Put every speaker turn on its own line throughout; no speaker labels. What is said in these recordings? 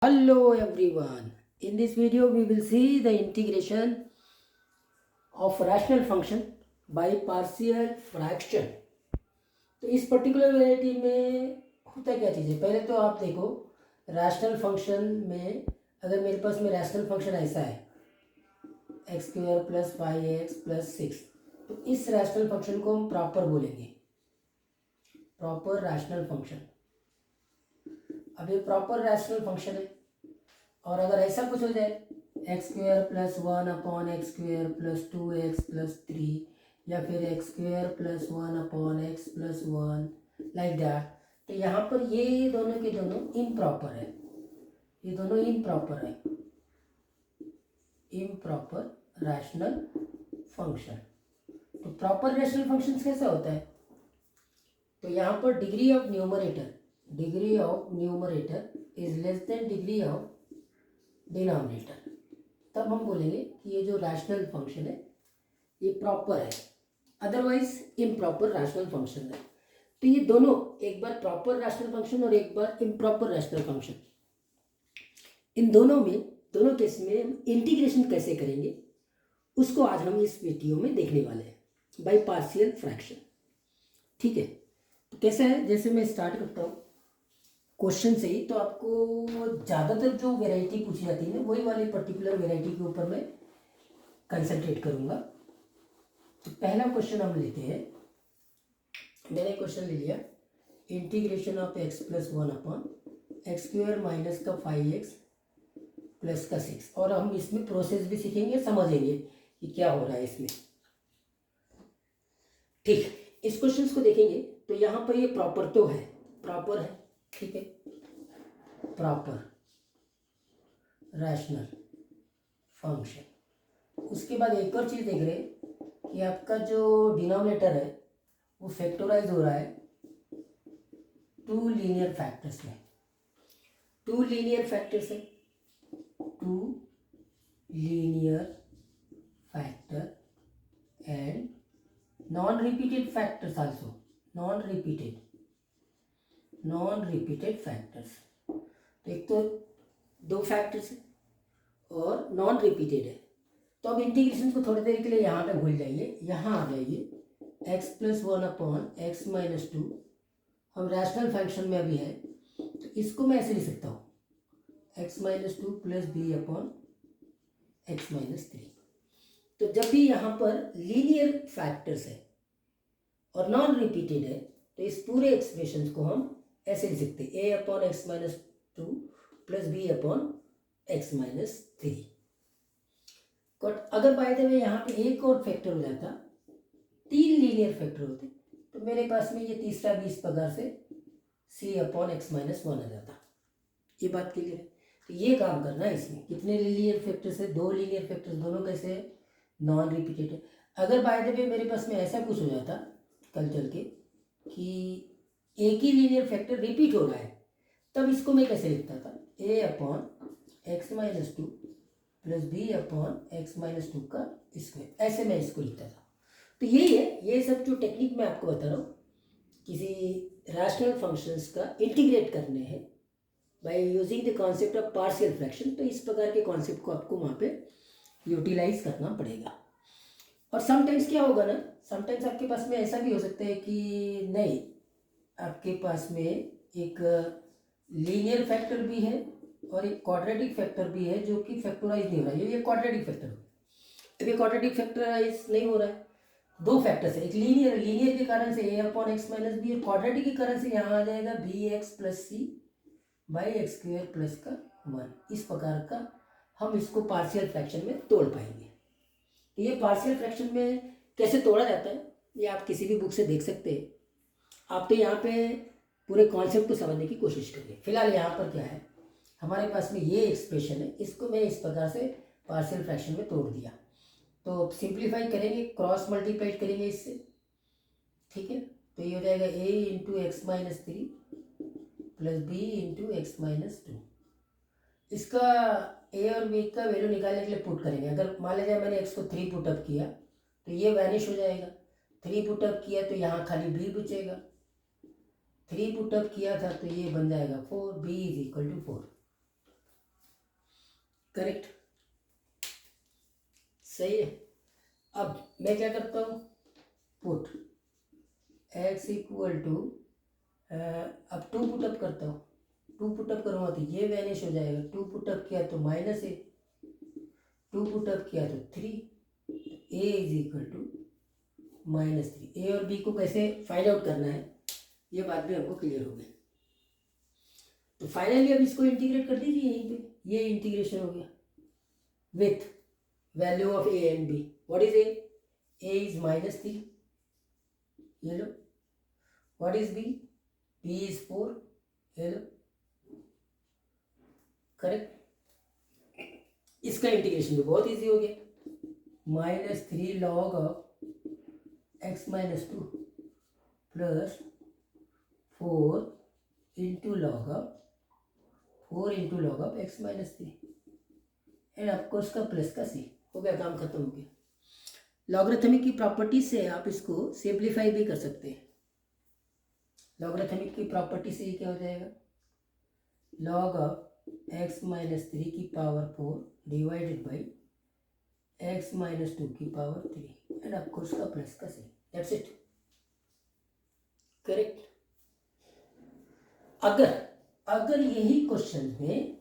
Hello everyone. In this video we will see the integration of rational function by partial fraction. तो इस particular variety में होता क्या चीज़ है, पहले तो आप देखो रैशनल फंक्शन में अगर मेरे पास में रैशनल फंक्शन ऐसा है x square plus 5x plus 6, तो इस रैशनल फंक्शन को हम प्रॉपर बोलेंगे, प्रॉपर रैशनल फंक्शन। अब ये प्रॉपर रैशनल फंक्शन है और अगर ऐसा कुछ हो जाए x square plus 1 upon x square plus 2x plus 3 या फिर x square plus 1 upon x plus 1 like that, तो यहाँ पर ये दोनों के दोनों इम्प्रॉपर है, ये दोनों इम्प्रॉपर है, इम्प्रॉपर रैशनल फंक्शन। तो प्रॉपर रैशनल फंक्शन कैसा होता है, तो यहाँ पर degree of numerator is less than degree of denominator, तब हम बोलेंगे कि ये जो रैशनल फंक्शन है ये प्रॉपर है, अदरवाइज इम्प्रॉपर रैशनल फंक्शन है। तो ये दोनों, एक बार प्रॉपर रैशनल फंक्शन और एक बार इम्प्रॉपर रैशनल फंक्शन, इन दोनों में, दोनों केस में हम इंटीग्रेशन कैसे करेंगे उसको आज हम इस वीडियो में देखने वाले हैं बाय पार्शियल फ्रैक्शन। ठीक है, तो कैसा है, जैसे मैं स्टार्ट करता हूँ क्वेश्चन से ही, तो आपको ज़्यादातर जो वैरायटी पूछी जाती है ना वही वाली पर्टिकुलर वैरायटी के ऊपर मैं कंसंट्रेट करूँगा। तो पहला क्वेश्चन हम लेते हैं, मैंने क्वेश्चन ले लिया integration of x plus 1 upon x square minus का 5x प्लस का 6, और हम इसमें प्रोसेस भी सीखेंगे, समझेंगे कि क्या हो रहा है इसमें। ठीक, इस क्वेश्चन को देखेंगे तो यहाँ पर ये प्रॉपर तो है, प्रॉपर है, ठीक है, प्रॉपर रैशनल फंक्शन। उसके बाद एक और चीज़ देख रहे हैं कि आपका जो डिनोमिनेटर है वो फैक्टराइज हो रहा है टू लीनियर फैक्टर्स में, टू लीनियर फैक्टर्स है, two linear factor and non repeated factors also, non repeated factors. तो एक तो दो फैक्टर्स है और नॉन रिपीटेड है, तो अब इंटीग्रेशन को थोड़ी देर के लिए यहाँ पे भूल जाइए, यहाँ आ जाइए x plus 1 upon x minus 2, हम रैशनल फंक्शन में अभी है, तो इसको मैं ऐसे लिख सकता हूँ x minus 2 plus b upon x minus 3। तो जब भी यहाँ पर लीनियर फैक्टर्स है और नॉन रिपीटेड है तो इस पूरे एक्सप्रेशन को हम ऐसे लिख सकते हैं a upon x minus 2 plus b upon x minus 3। But अगर बाय द वे यहाँ पे एक और फैक्टर हो जाता, तीन लीनियर फैक्टर होते, तो मेरे पास में ये तीसरा भी इस प्रकार से c अपॉन एक्स माइनस 1 आ जाता। ये बात क्लियर है, तो ये काम करना है इसमें। कितने लीनियर फैक्टर्स है, दो लीनियर फैक्टर्स, दोनों कैसे है, नॉन रिपीटेड है। अगर बाय द वे मेरे पास में ऐसा कुछ हो जाता कल चल के कि एक ही लीनियर फैक्टर रिपीट हो रहा है, तब इसको मैं कैसे लिखता था, a upon x minus 2 plus b upon x minus 2 का स्क्वायर, ऐसे मैं इसको लिखता था। तो यही है, ये सब जो टेक्निक मैं आपको बता रहा हूँ, किसी रैशनल फंक्शंस का इंटीग्रेट करने हैं by using the concept of partial fraction, तो इस प्रकार के कॉन्सेप्ट को आपको वहाँ पे यूटिलाइज करना पड़ेगा। और समटाइम्स क्या होगा ना, समटाइम्स आपके पास में ऐसा भी हो सकता है कि नहीं, आपके पास में एक लीनियर फैक्टर भी है और एक क्वाड्रेटिक फैक्टर भी है जो कि फैक्टराइज नहीं हो रहा है, ये क्वाड्रेटिक फैक्टर हो गया। अभी क्वाड्रेटिक फैक्टराइज नहीं हो रहा है, दो फैक्टर्स है, एक लीनियर के कारण से a upon x minus b, और क्वाड्रेटिक के कारण से यहाँ आ जाएगा b x plus c by x square plus का 1। इस प्रकार का हम इसको पार्शियल फ्रैक्शन में तोड़ पाएंगे। तो ये पार्शियल फ्रैक्शन में कैसे तोड़ा जाता है ये आप किसी भी बुक से देख सकते हैं। आप तो यहाँ पे पूरे कॉन्सेप्ट को समझने की कोशिश करिए। फिलहाल यहाँ पर क्या है, हमारे पास में ये एक्सप्रेशन है, इसको मैं इस प्रकार से पार्शियल फ्रैक्शन में तोड़ दिया। तो सिंप्लीफाई करेंगे, क्रॉस मल्टीप्लाई करेंगे इससे, ठीक है, तो ये हो जाएगा a into x minus 3 plus b into x minus 2। इसका a और b का वैल्यू निकालने के लिए पुट करेंगे। अगर मान लीजिए मैंने x को 3 पुटअप किया तो ये वैनिश हो जाएगा, 3 पुटअप किया तो यहाँ खाली b बचेगा, 3 पुटअप किया था तो ये बन जाएगा 4, b is equal to 4। Correct, सही है। अब मैं क्या करता हूँ, पुट x इक्वल टू, अब 2 पुटअप करता हूँ, 2 पुटअप करूँगा तो ये वैनिश हो जाएगा, 2 पुटअप किया तो -a, 2 पुटअप किया तो 3, a इज इक्वल टू -3। ए और बी को कैसे फाइंड आउट करना है ये बात भी हमको क्लियर हो गई। तो फाइनली अब इसको इंटीग्रेट कर दीजिए यहीं पे, ये इंटीग्रेशन हो गया with value of a and b. What is a is -3, ये लो। व्हाट इज बी इज 4, ये लो। करेक्ट, इसका इंटीग्रेशन भी बहुत इजी हो गया, -3 log of x - 2 plus 4 into log of x - 3 and of course का प्लस का सी। हो गया, काम खत्म हो गया। लॉगरिथमिक की प्रॉपर्टी से आप इसको सिंप्लीफाई भी कर सकते हैं। लॉगरिथमिक की प्रॉपर्टी से ये क्या हो जाएगा, लॉग ऑफ x - 3 की पावर 4 डिवाइडेड बाई x - 2 की पावर 3 एंड ऑफकोर्स का प्लस का सी। That's it, correct. अगर यही क्वेश्चन में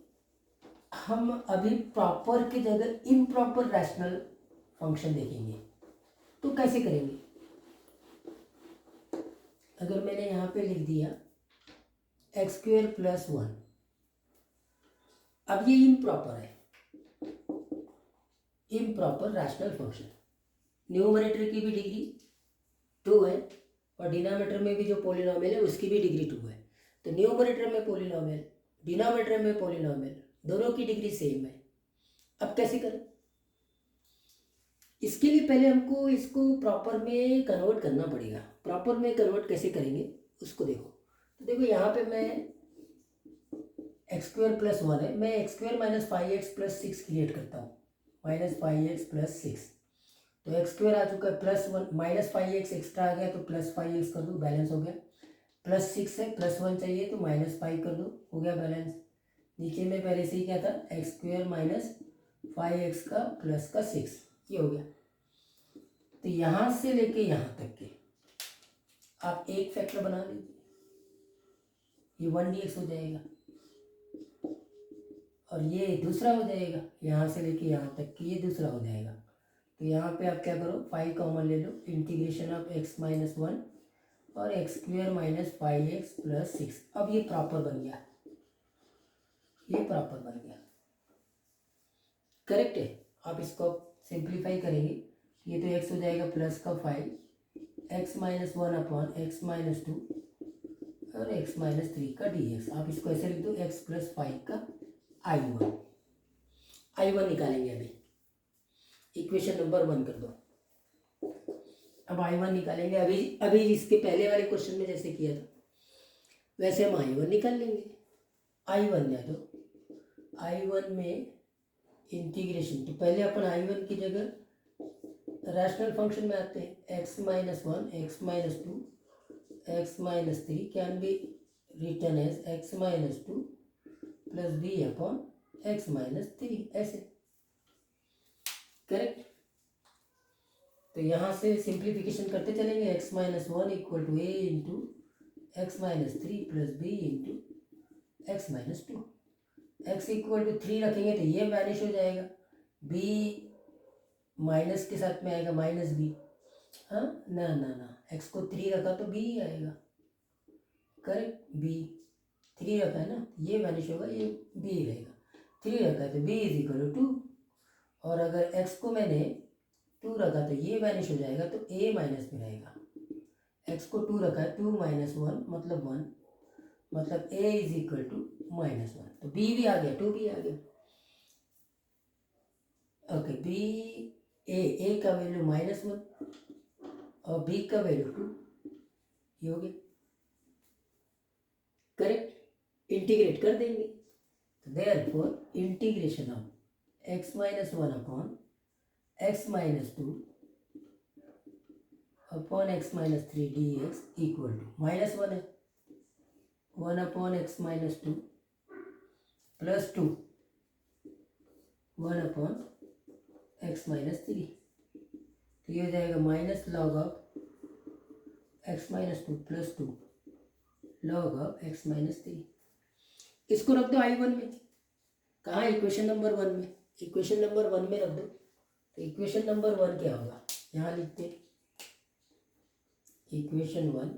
हम अभी प्रॉपर की जगह इम्प्रॉपर रैशनल फंक्शन देखेंगे तो कैसे करेंगे। अगर मैंने यहाँ पे लिख दिया x² + 1, अब ये इम्प्रॉपर है, इम्प्रॉपर रैशनल फंक्शन। न्यूमरेटर की भी डिग्री 2 है और डिनोमिनेटर में भी जो पॉलिनोमियल है उसकी भी डिग्री 2 है। तो न्यूमरेटर में पॉलिनोमियल, डिनोमिनेटर में पॉलिनोमियल, दोनों की डिग्री सेम है। अब कैसे करें, इसके लिए पहले हमको इसको प्रॉपर में कन्वर्ट करना पड़ेगा। प्रॉपर में कन्वर्ट कैसे करेंगे उसको देखो। तो देखो यहाँ पे मैं x² + 1 है, मैं x² - 5x + 6 क्रिएट करता हूँ, -5x + 6। तो x² आ चुका है, +1 -5x एक्स्ट्रा आ गया तो +5x कर दो, बैलेंस हो गया। +6 है, +1 चाहिए तो -5 कर दो, हो गया बैलेंस। नीचे में पहले से ही क्या था, x² - 5x का प्लस का 6, ये हो गया। तो यहाँ से लेके यहाँ तक के आप एक फैक्टर बना लीजिए, ये 1dx हो जाएगा और ये दूसरा हो जाएगा, यहाँ से लेके यहाँ तक कि ये दूसरा हो जाएगा। तो यहाँ पे आप क्या करो, 5 कॉमन ले लो, इंटीग्रेशन ऑफ x - 1 और x² - 5x + 6। अब ये प्रॉपर बन गया, ये प्रॉपर बन गया, करेक्ट है। आप इसको सिंप्लीफाई करेंगे, ये तो x हो जाएगा +5, x - 1 अपॉन x - 2 और x - 3 का dx। आप इसको ऐसे लिख दो, x + 5 का I1 निकालेंगे। अभी इक्वेशन नंबर 1 कर दो। अब I1 निकालेंगे, अभी इसके पहले वाले क्वेश्चन में जैसे किया था वैसे हम I1 निकाल लेंगे। I1 या तो I1 में इंटीग्रेशन, तो पहले अपन I1 की जगह रैशनल फंक्शन में आते हैं, x - 1 x - 2 x - 3 can be written as x - 2 + b upon x - 3, ऐसे, करेक्ट। तो यहाँ से सिंप्लीफिकेशन करते चलेंगे, x - 1 equal to a into x - 3 + b into x - 2। x equal to 3 रखेंगे तो ये वैनिश हो जाएगा, b माइनस के साथ में आएगा -b। हाँ ना ना ना, x को 3 रखा तो b ही आएगा, करेक्ट। b 3 रखा है ना, ये वैनिश होगा, ये b रहेगा। 3 रखा है तो b इज इक्वल टू 2, और अगर x को मैंने 2 रखा तो ये वैनिश हो जाएगा, तो a माइनस में रहेगा। x को 2 रखा है, 2 - 1 मतलब 1, मतलब a इज इक्वल टू -1। तो b भी आ गया, 2 भी आ गया। ओके, b a का वैल्यू -1 और b का वैल्यू 2, ये हो गया, करेक्ट। इंटीग्रेट कर देंगे, तो therefore integration of x - 1 upon x - 2 upon x - 3 dx equal to -1 है, 1 अपॉन x - 2 + 2 1/x-3, तो ये हो जाएगा minus log of x-2 plus 2 log of x-3। इसको रख दो I1 में। कहाँ? इक्वेशन नंबर 1 में। इक्वेशन नंबर 1 में रख दो। तो इक्वेशन नंबर 1 क्या होगा? यहाँ लिखते हैं equation 1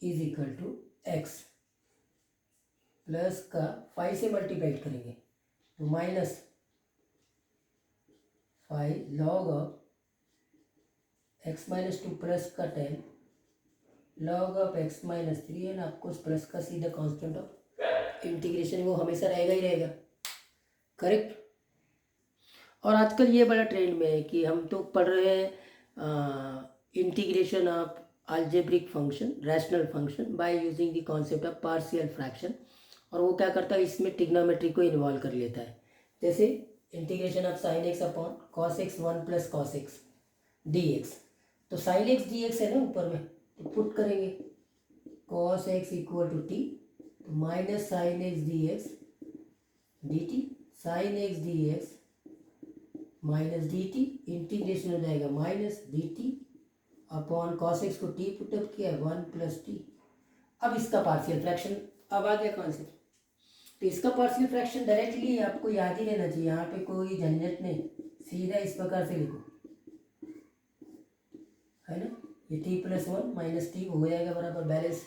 is equal to x plus का 5 से मल्टीप्लाइड करेंगे तो -5 लॉग ऑफ x-2 प्लस का 10 लॉग ऑफ x-3 एंड आपको प्लस का सीधा कांस्टेंट ऑफ इंटीग्रेशन वो हमेशा रहेगा ही रहेगा। करेक्ट। और आजकल ये बड़ा ट्रेंड में है कि हम तो पढ़ रहे हैं integration of algebraic function, rational function by using the concept of partial fraction. और वो क्या करता है, इसमें ट्रिग्नोमेट्री को इन्वॉल्व कर लेता है। जैसे integration of sine x upon cos x 1 plus cos x d x. तो साइन एक्स डी एक्स है ना ऊपर में, तो पुट करेंगे cos x equal to t, तो minus sine x d x d t, sine x d x minus d t, integration हो जाएगा minus d t upon cos x को टी पुटअप किया 1 प्लस टी। अब इसका partial fraction अब आ गया concept. तो इसका पार्शियल फ्रैक्शन डायरेक्टली आपको याद ही रहना चाहिए, यहाँ पे कोई झंझट नहीं, सीधा इस प्रकार से लिखो, है ना। ये टी प्लस 1 माइनस टी हो जाएगा बराबर बैलेंस।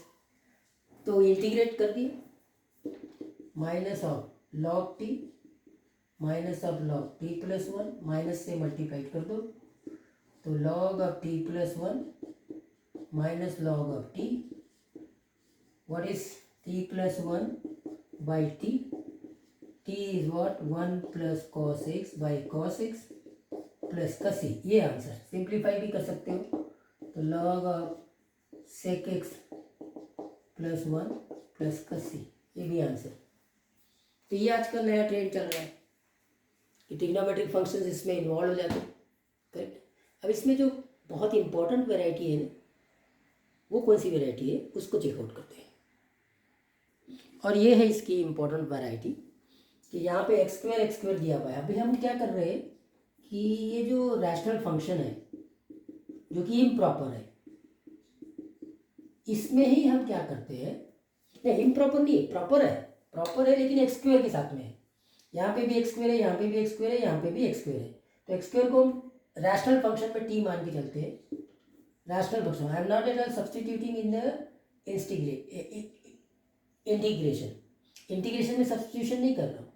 तो इंटीग्रेट कर दिए minus of log T minus of log T plus 1, minus से मल्टीप्लाइड कर दो तो log of T plus 1 minus log of T, what is T plus 1 by T, T is what 1 plus cos x by cos x plus का C. ये answer simplify भी कर सकते हो, तो log of sec x plus 1 plus का C, ये भी आंसर। तो ये आजकल नया ट्रेंड चल रहा है कि ट्रिग्नोमेट्रिक फंक्शंस इसमें इन्वॉल्व हो जाते हैं। करेक्ट। अब इसमें जो बहुत इंपॉर्टेंट वैरायटी है ना, वो कौन सी वैरायटी है उसको चेकआउट करते हैं। और ये है इसकी इंपॉर्टेंट वैरायटी कि यहाँ पे एक्स स्क्वायर दिया हुआ है। अभी हम क्या कर रहे हैं कि ये जो रैशनल फंक्शन है जो कि इम्प्रॉपर है, इसमें ही हम क्या करते हैं, नहीं इम्प्रॉपर नहीं, प्रॉपर है लेकिन एक्स स्क्वायर के साथ में है। यहाँ पे भी एक्स स्क्वायर है, यहाँ पे भी एक्स स्क्वायर है, यहाँ पे भी एक्स स्क्वायर है। तो एक्स स्क्वायर को हम रैशनल फंक्शन में टी मान के चलते हैं। Rational function I am not at all substituting in the integration में सब्सटीट्यूशन नहीं कर रहा हूँ,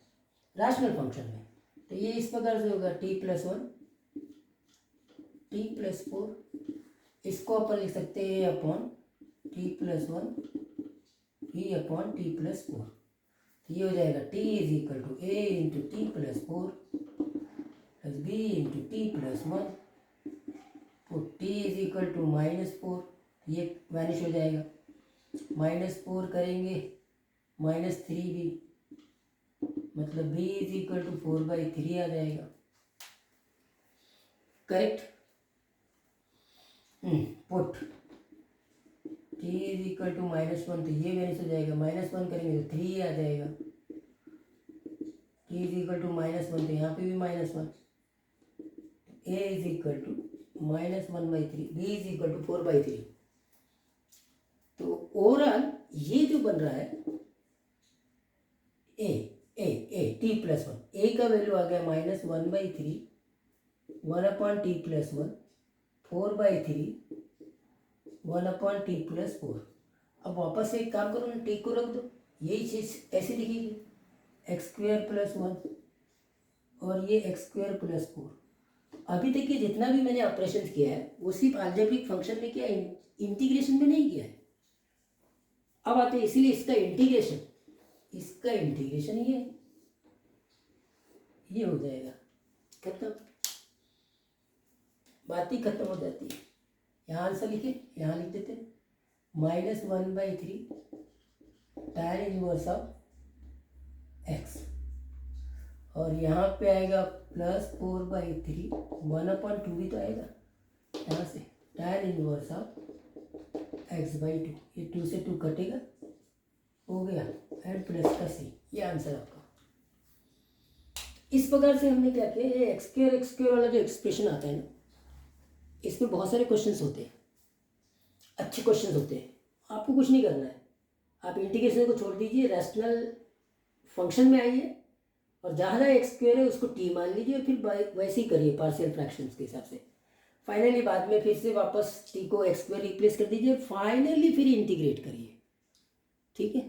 रैशनल फंक्शन में। तो ये इस प्रकार से होगा टी प्लस 1 टी प्लस 4, इसको अपन लिख सकते हैं अपॉन टी प्लस 1 ही अपॉन टी प्लस 4। तो ये हो जाएगा t is equal to a into t plus 4 plus b into t plus 1, तो टी इज इक्वल टू -4, ये वैनिश हो जाएगा, -4 करेंगे -3 भी, मतलब b इज इक्वल टू 4/3 आ जाएगा। Correct. Put t is equal to -1, तो ये वैनिश हो जाएगा, -1 करेंगे तो 3 आ जाएगा, t इज इक्वल टू -1, तो यहाँ पे भी -1, a is equal to -1/3, b is equal to 4/3। तो ओवरऑल ये जो बन रहा है ए टी प्लस 1, ए का वैल्यू आ गया -1/3 1/t प्लस 1 4/3 1/t प्लस 4। अब वापस से एक काम करो ना, टी को रख दो, यही चीज ऐसे लिखेगी x² प्लस 1 और ये x² प्लस 4। अभी तक ये जितना भी मैंने ऑपरेशन किया है वो सिर्फ अलजेब्रिक फंक्शन में किया है, इंटीग्रेशन में नहीं किया है। अब आते हैं इसीलिए इसका इंटीग्रेशन ये हो जाएगा, खत्म, बात ही खत्म हो जाती है। यहाँ आंसर लिखे, यहाँ लिख देते -1/3 tan इनवर्स ऑफ x, और यहाँ पे आएगा +4/3 1/2 भी तो आएगा यहाँ से, tan इनवर्स ऑफ x/2, ये 2 से 2 कटेगा, हो गया, एंड प्लस का c। ये आंसर आपका। इस प्रकार से हमने क्या किया, ये एक्स स्क्वायर वाला जो एक्सप्रेशन आता है ना, इसमें बहुत सारे क्वेश्चंस होते हैं, अच्छे क्वेश्चंस होते हैं। आपको कुछ नहीं करना है, आप इंटीग्रेशन को छोड़ दीजिए, रैशनल फंक्शन में आइए और जहाँ एक्स स्क्वायर है उसको टी मान लीजिए और फिर वैसे ही करिए पार्शियल फ्रैक्शंस के हिसाब से। फाइनली बाद में फिर से वापस टी को एक्स स्क्वायर रिप्लेस कर दीजिए, फाइनली फिर इंटीग्रेट करिए। ठीक है।